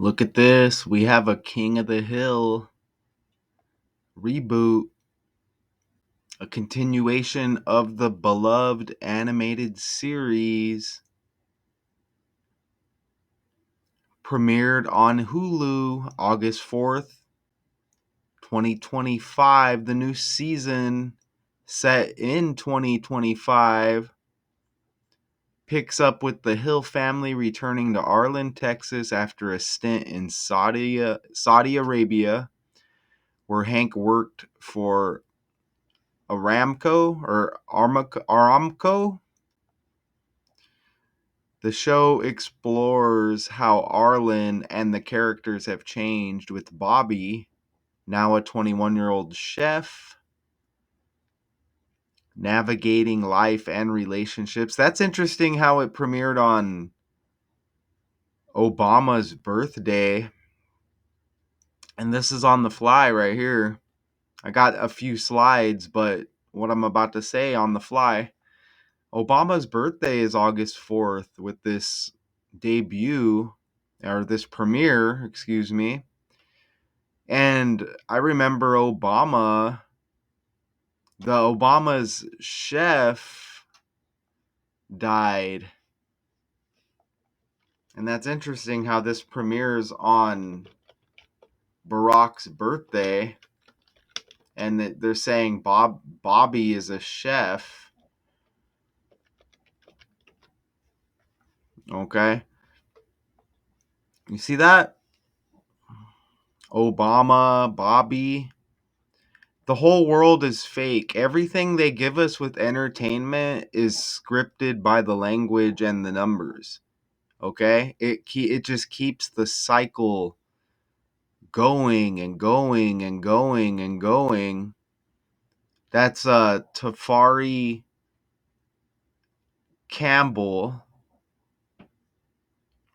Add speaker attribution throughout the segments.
Speaker 1: Look at this. We have a King of the Hill reboot, a continuation of the beloved animated series. Premiered on Hulu August 4th, 2025. The new season, set in 2025, picks up with the Hill family returning to Arlen, Texas after a stint in Saudi Arabia, where Hank worked for Aramco. The show explores how Arlen and the characters have changed, with Bobby, now a 21-year-old chef, navigating life and relationships. That's interesting how it premiered on Obama's birthday. And this is on the fly right here. I got a few slides, but what I'm about to say on the fly. Obama's birthday is August 4th with this debut, or this premiere, excuse me. And I remember Obama's chef died. And that's interesting how this premieres on Barack's birthday, and that they're saying Bobby is a chef. Okay. You see that? Obama, Bobby. The whole world is fake. Everything they give us with entertainment is scripted by the language and the numbers. Okay? It just keeps the cycle going and going and going and going. That's Tafari Campbell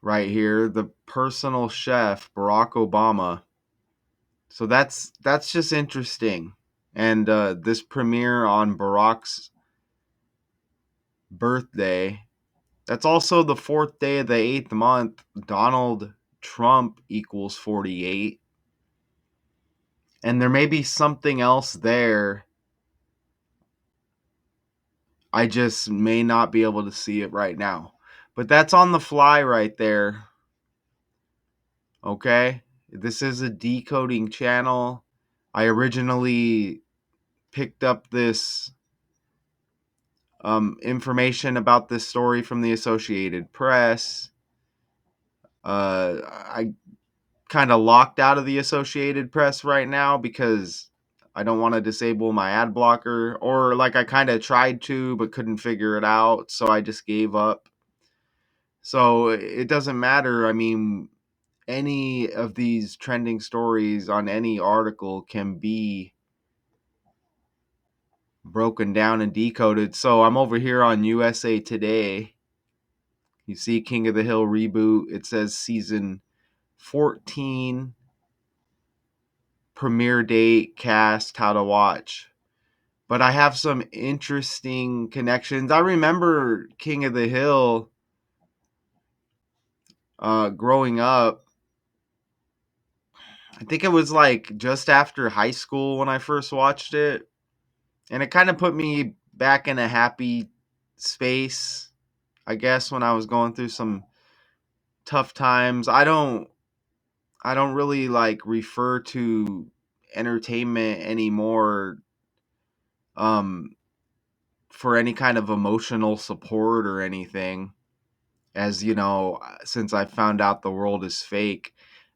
Speaker 1: right here, the personal chef, Barack Obama. So that's just interesting. And this premiere on Barack's birthday. That's also the fourth day of the eighth month. Donald Trump equals 48. And there may be something else there. I just may not be able to see it right now. But that's on the fly right there. Okay? This is a decoding channel. I originally picked up this information about this story from the Associated Press. I kind of locked out of the Associated Press right now because I don't want to disable my ad blocker, or like I kind of tried to but couldn't figure it out, so I just gave up. So it doesn't matter. I mean, any of these trending stories on any article can be broken down and decoded. So I'm over here on USA Today. You see King of the Hill reboot. It says season 14, premiere date, cast, how to watch. But I have some interesting connections. I remember King of the Hill growing up. I think it was like just after high school when I first watched it. And it kind of put me back in a happy space, I guess, when I was going through some tough times. I don't really like refer to entertainment anymore um for any kind of emotional support or anything, as you know, since I found out the world is fake.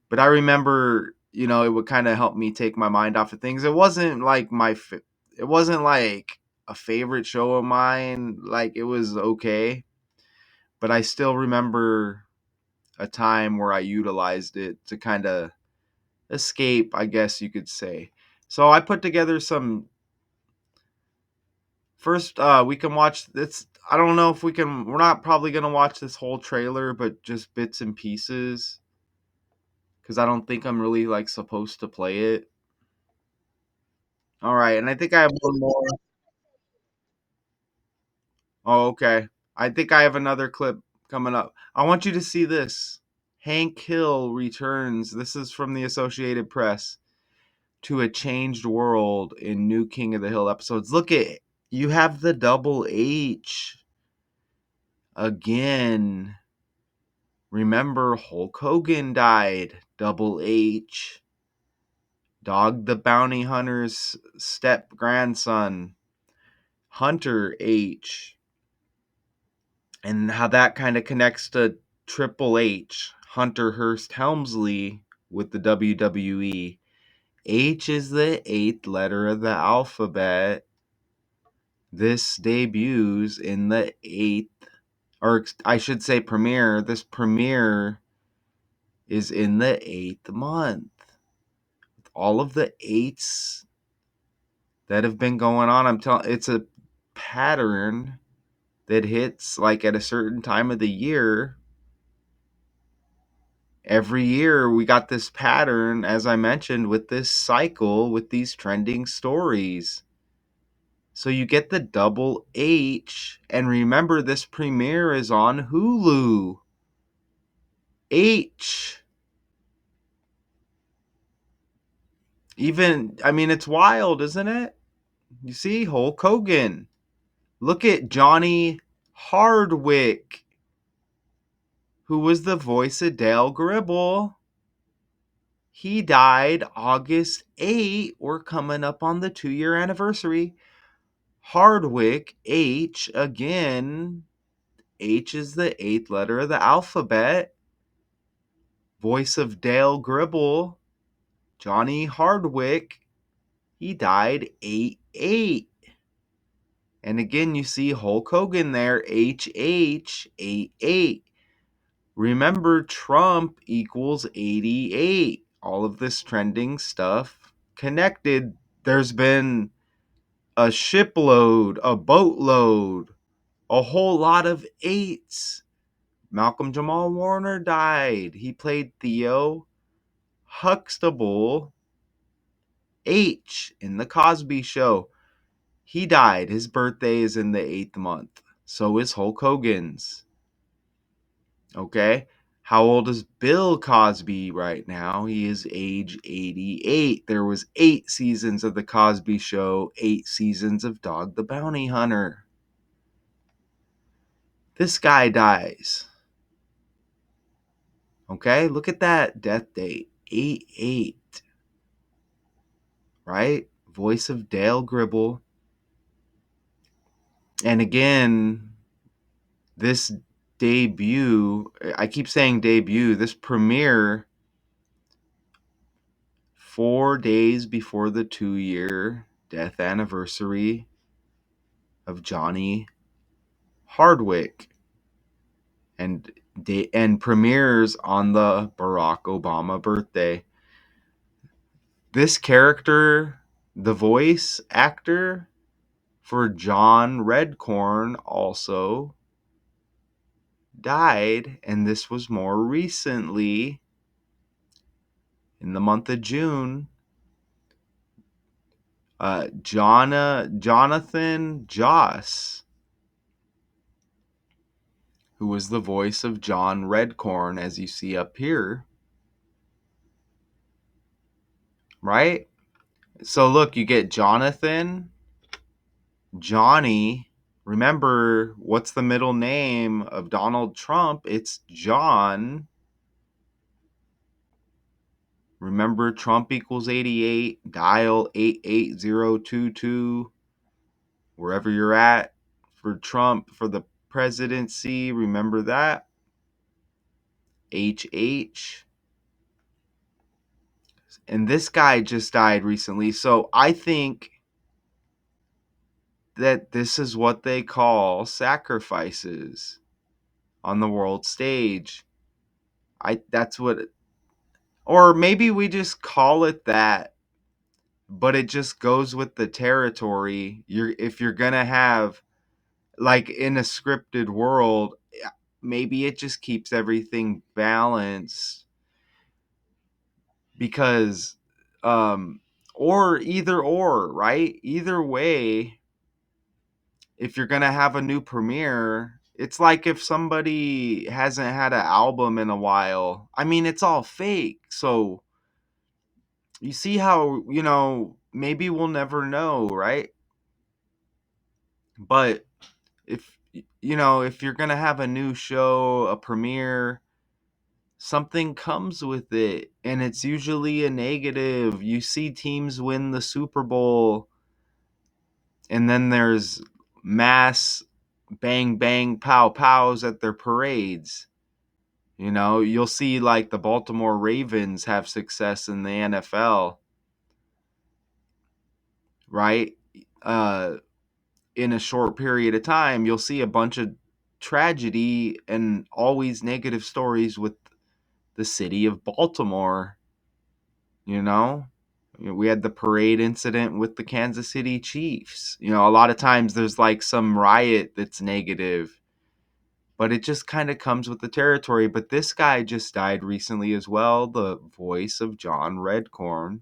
Speaker 1: But I remember, it would kind of help me take my mind off of things. It wasn't like it wasn't like a favorite show of mine. Like, it was okay, but I still remember a time where I utilized it to kind of escape, I guess you could say. So I put together some. First, we can watch this. I don't know if we can. We're not probably gonna watch this whole trailer, but just bits and pieces, because I don't think I'm really like supposed to play it. All right, and I think I have one more. Oh, okay. I think I have another clip coming up. I want you to see this. Hank Hill returns. This is from the Associated Press. To a changed world in new King of the Hill episodes. Look at, you have the double H again. Remember, Hulk Hogan died. Double H. Dog the Bounty Hunter's step grandson. Hunter H. And how that kind of connects to Triple H. Hunter Hearst Helmsley with the WWE. H is the 8th letter of the alphabet. This debuts in the 8th, or I should say premiere. This premiere is in the 8th month. All of the 8s that have been going on, I'm telling, it's a pattern that hits like at a certain time of the year. Every year we got this pattern, as I mentioned, with this cycle, with these trending stories. So you get the double H, and remember, this premiere is on Hulu. H. Even, I mean, it's wild, isn't it? You see, Hulk Hogan. Look at Johnny Hardwick, who was the voice of Dale Gribble. He died August 8. We're coming up on the 2-year anniversary. Hardwick, H, again. H is the 8th letter of the alphabet. Voice of Dale Gribble, Johnny Hardwick. He died 8/8. And again, you see Hulk Hogan there, HH, 88. Remember, Trump equals 88. All of this trending stuff connected. There's been a shipload, a boatload, a whole lot of 8s. Malcolm Jamal Warner died. He played Theo Huxtable, H, in the Cosby Show. He died. His birthday is in the 8th month. So is Hulk Hogan's. Okay? How old is Bill Cosby right now? He is age 88. There was 8 seasons of the Cosby Show, 8 seasons of Dog the Bounty Hunter. This guy dies. Okay? Look at that death date. 8/8. Right? Voice of Dale Gribble. And again, this debut, I keep saying debut, this premiere 4 days before the 2-year death anniversary of Johnny Hardwick, and premieres on the Barack Obama birthday. This character, the voice actor for John Redcorn, also died, and this was more recently in the month of June. Jonathan Joss, who was the voice of John Redcorn, as you see up here. Right? So look, you get Jonathan, Johnny. Remember, what's the middle name of Donald Trump? It's John. Remember, Trump equals 88. Dial 88022 wherever you're at for Trump for the presidency. Remember that. HH. And this guy just died recently. So I think that this is what they call sacrifices on the world stage. That's what, or maybe we just call it that, but it just goes with the territory. If you're gonna have, like, in a scripted world, maybe it just keeps everything balanced, because or either or, right? Either way, if you're gonna have a new premiere, It's like if somebody hasn't had an album in a while. I mean, it's all fake. So you see how, maybe we'll never know, right? But if you're going to have a new show, a premiere, something comes with it, and it's usually a negative. You see teams win the Super Bowl, and then there's mass bang bang pow pows at their parades. You'll see like the Baltimore Ravens have success in the NFL, right? uh in a short period of time, you'll see a bunch of tragedy and always negative stories with the city of Baltimore. you know we had the parade incident with the Kansas City Chiefs. A lot of times there's like some riot that's negative, but it just kind of comes with the territory. But this guy just died recently as well, the voice of John Redcorn,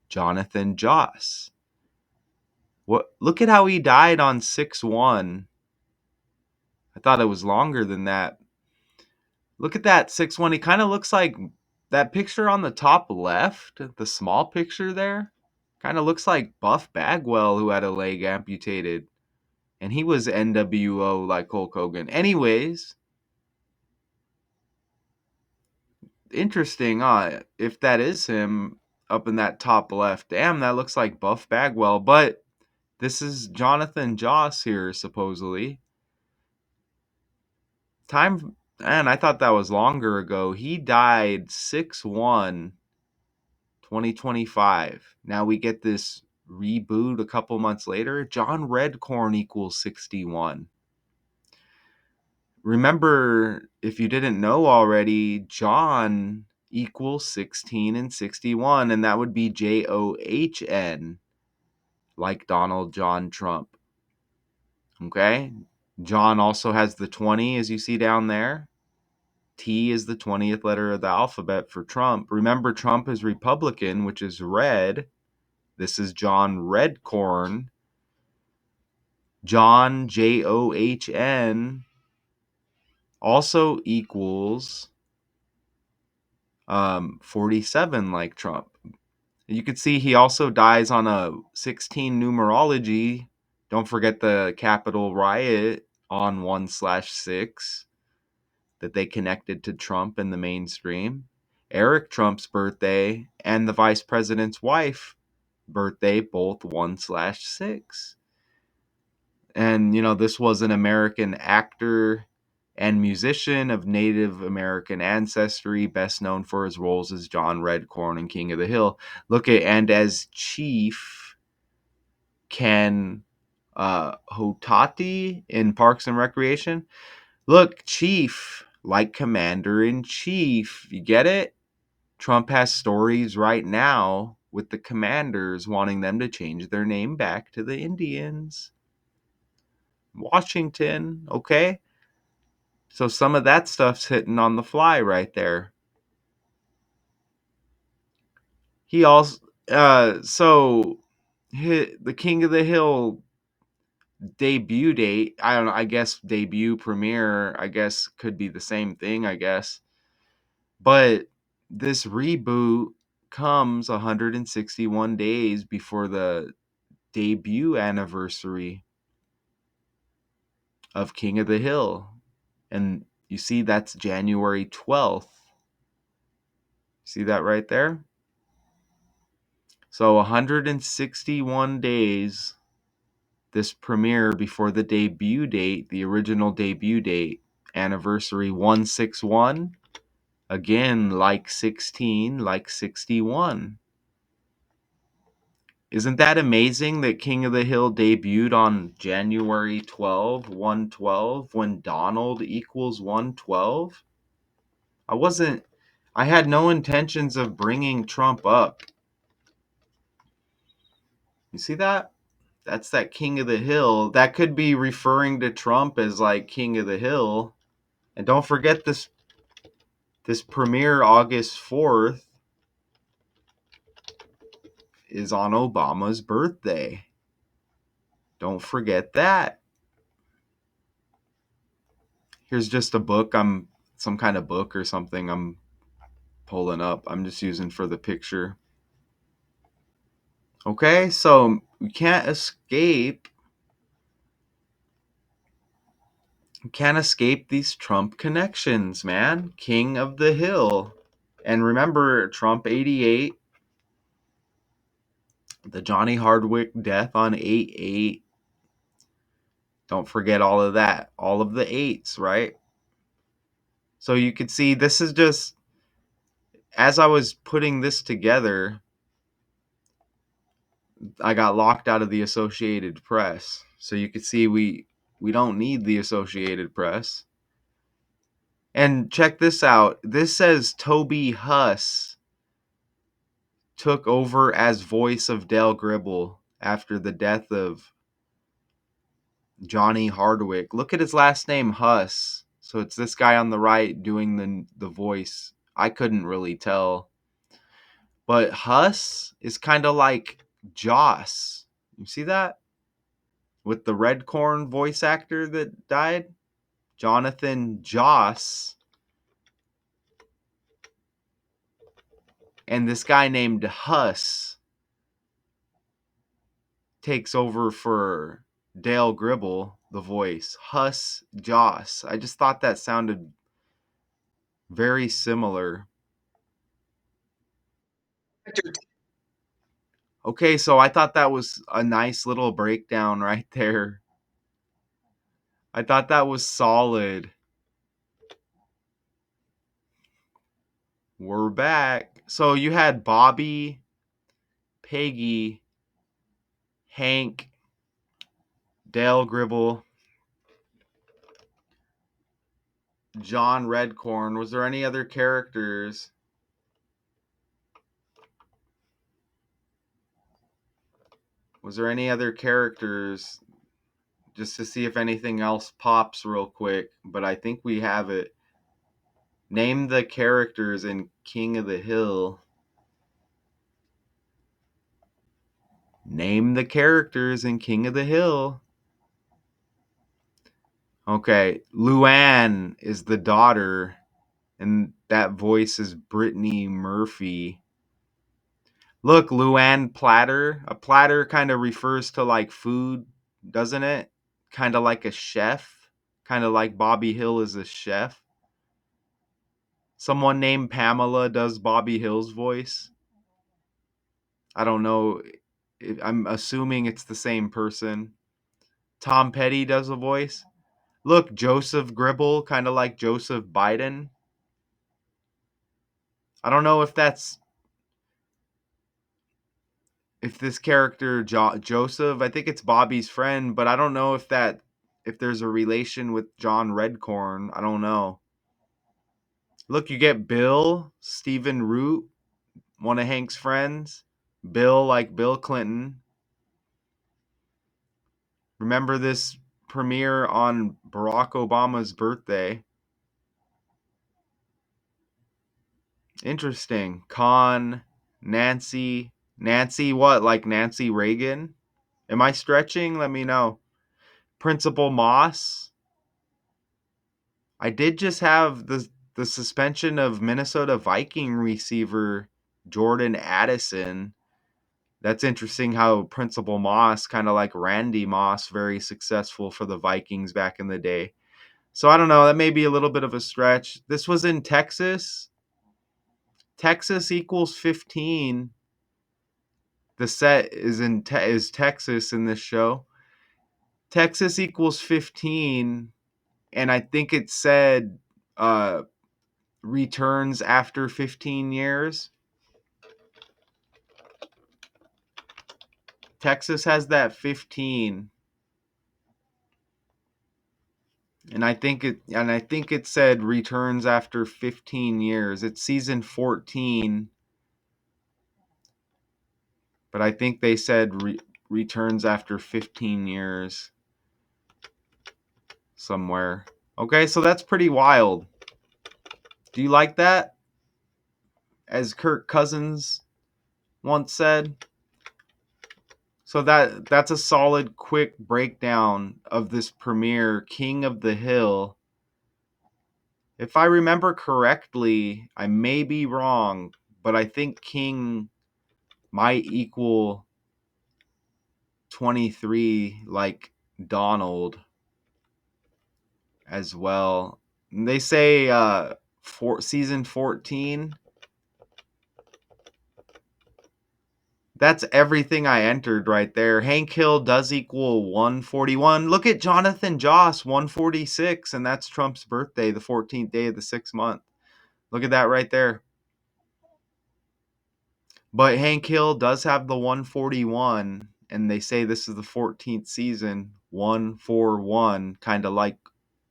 Speaker 1: Jonathan Joss. Look at how he died on 6/1. I thought it was longer than that. Look at that 6/1. He kind of looks like that picture on the top left, the small picture there. Kind of looks like Buff Bagwell, who had a leg amputated. And he was NWO like Hulk Hogan. Anyways, interesting, if that is him up in that top left. Damn, that looks like Buff Bagwell. But this is Jonathan Joss here, supposedly. Time, man, I thought that was longer ago. He died 6/1, 2025. Now we get this reboot a couple months later. John Redcorn equals 61. Remember, if you didn't know already, John equals 16 and 61, and that would be JOHN, like Donald John Trump. Okay? John also has the 20, as you see down there. T is the 20th letter of the alphabet for Trump. Remember, Trump is Republican, which is red. This is John Redcorn. John, JOHN, also equals 47, like Trump. You can see he also dies on a 16 numerology. Don't forget the Capitol riot on 1/6 that they connected to Trump in the mainstream. Eric Trump's birthday and the vice president's wife birthday, both 1/6. And, this was an American actor and musician of Native American ancestry, best known for his roles as John Redcorn in King of the Hill. And as Chief Ken Hotati in Parks and Recreation. Look, Chief, like Commander-in-Chief. You get it? Trump has stories right now with the commanders wanting them to change their name back to the Indians. Washington, okay? So some of that stuff's hitting on the fly right there. He also, the King of the Hill debut date, I don't know, I guess debut premiere, I guess could be the same thing, I guess. But this reboot comes 161 days before the debut anniversary of King of the Hill. And you see that's January 12th. See that right there? So 161 days this premiere before the debut date, the original debut date, anniversary 1/6/1. Again, like 16, like 61. Isn't that amazing that King of the Hill debuted on January 12, 1/12, when Donald equals 1/12? I had no intentions of bringing Trump up. You see that? That's that King of the Hill. That could be referring to Trump as like King of the Hill. And don't forget this premiere August 4th is on Obama's birthday. Don't forget that. Here's just a book. Some kind of book or something I'm pulling up. I'm just using for the picture. Okay, so we can't escape these Trump connections, man. King of the Hill. And remember Trump 88, the Johnny Hardwick death on 8/8. Don't forget all of that. All of the eights, right? So you could see this is just as I was putting this together, I got locked out of the Associated Press. So you could see we don't need the Associated Press. And check this out. This says Toby Huss took over as voice of Dale Gribble after the death of Johnny Hardwick. Look at his last name, Huss. So it's this guy on the right doing the voice. I couldn't really tell. But Huss is kind of like Joss. You see that? With the Red Corn voice actor that died? Jonathan Joss. And this guy named Huss takes over for Dale Gribble, the voice. Huss Joss. I just thought that sounded very similar. Okay, so I thought that was a nice little breakdown right there. I thought that was solid. We're back. So you had Bobby, Peggy, Hank, Dale Gribble, John Redcorn. Was there any other characters? Was there any other characters? Just to see if anything else pops real quick. But I think we have it. Name the characters in King of the Hill. Name the characters in King of the Hill. Okay, Luann is the daughter, and that voice is Brittany Murphy. Look, Luann Platter. A platter kind of refers to like food, doesn't it? Kind of like a chef. Kind of like Bobby Hill is a chef. Someone named Pamela does Bobby Hill's voice. I don't know. I'm assuming it's the same person. Tom Petty does a voice. Look, Joseph Gribble, kind of like Joseph Biden. I don't know if this character Joseph, I think it's Bobby's friend, but I don't know if there's a relation with John Redcorn. I don't know. Look, you get Bill, Stephen Root, one of Hank's friends. Bill like Bill Clinton. Remember this premiere on Barack Obama's birthday. Interesting. Con, Nancy what? Like Nancy Reagan? Am I stretching? Let me know. Principal Moss. I did just have the suspension of Minnesota Viking receiver Jordan Addison. That's interesting how Principal Moss, kind of like Randy Moss, very successful for the Vikings back in the day. So I don't know, that may be a little bit of a stretch. This was in Texas. Texas equals 15. The set is Texas in this show. Texas equals 15, and I think it said uh returns after 15 years. Texas has that 15. And I think it said returns after 15 years. It's season 14, but I think they said returns after 15 years somewhere. Okay, so that's pretty wild. Do you like that? As Kirk Cousins once said. So that's a solid quick breakdown of this premiere, King of the Hill. If I remember correctly, I may be wrong, but I think king might equal 23 like Donald as well. And they say season 14. That's everything I entered right there. Hank Hill does equal 141. Look at Jonathan Joss, 146, and that's Trump's birthday, the 14th day of the 6th month. Look at that right there. But Hank Hill does have the 141, and they say this is the 14th season, 141, kind of like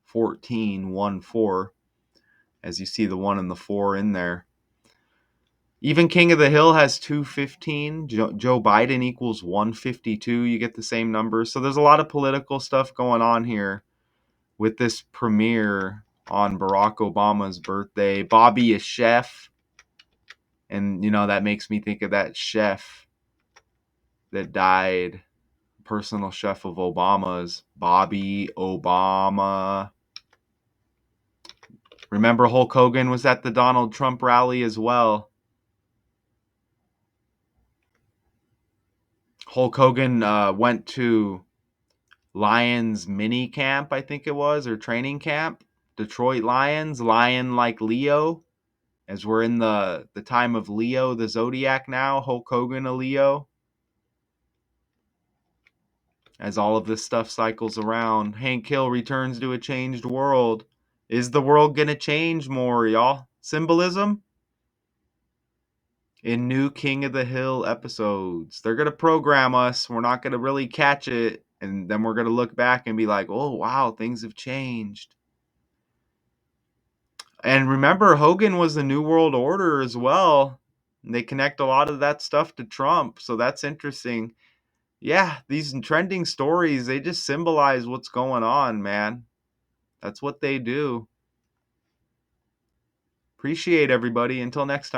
Speaker 1: 14, 1 4, as you see the 1 and the 4 in there. Even King of the Hill has 215. Joe Biden equals 152. You get the same numbers. So there's a lot of political stuff going on here with this premiere on Barack Obama's birthday. Bobby is chef. And, that makes me think of that chef that died, personal chef of Obama's, Bobby Obama. Remember Hulk Hogan was at the Donald Trump rally as well. Hulk Hogan went to Lions mini camp, I think it was, or training camp. Detroit Lions, lion like Leo, as we're in the time of Leo, the Zodiac now. Hulk Hogan, a Leo. As all of this stuff cycles around, Hank Hill returns to a changed world. Is the world gonna change more, y'all? Symbolism? In new King of the Hill episodes. They're gonna program us. We're not gonna really catch it. And then we're gonna look back and be like, oh wow, things have changed. And remember, Hogan was the New World Order as well. And they connect a lot of that stuff to Trump. So that's interesting. Yeah, these trending stories, they just symbolize what's going on, man. That's what they do. Appreciate everybody. Until next time.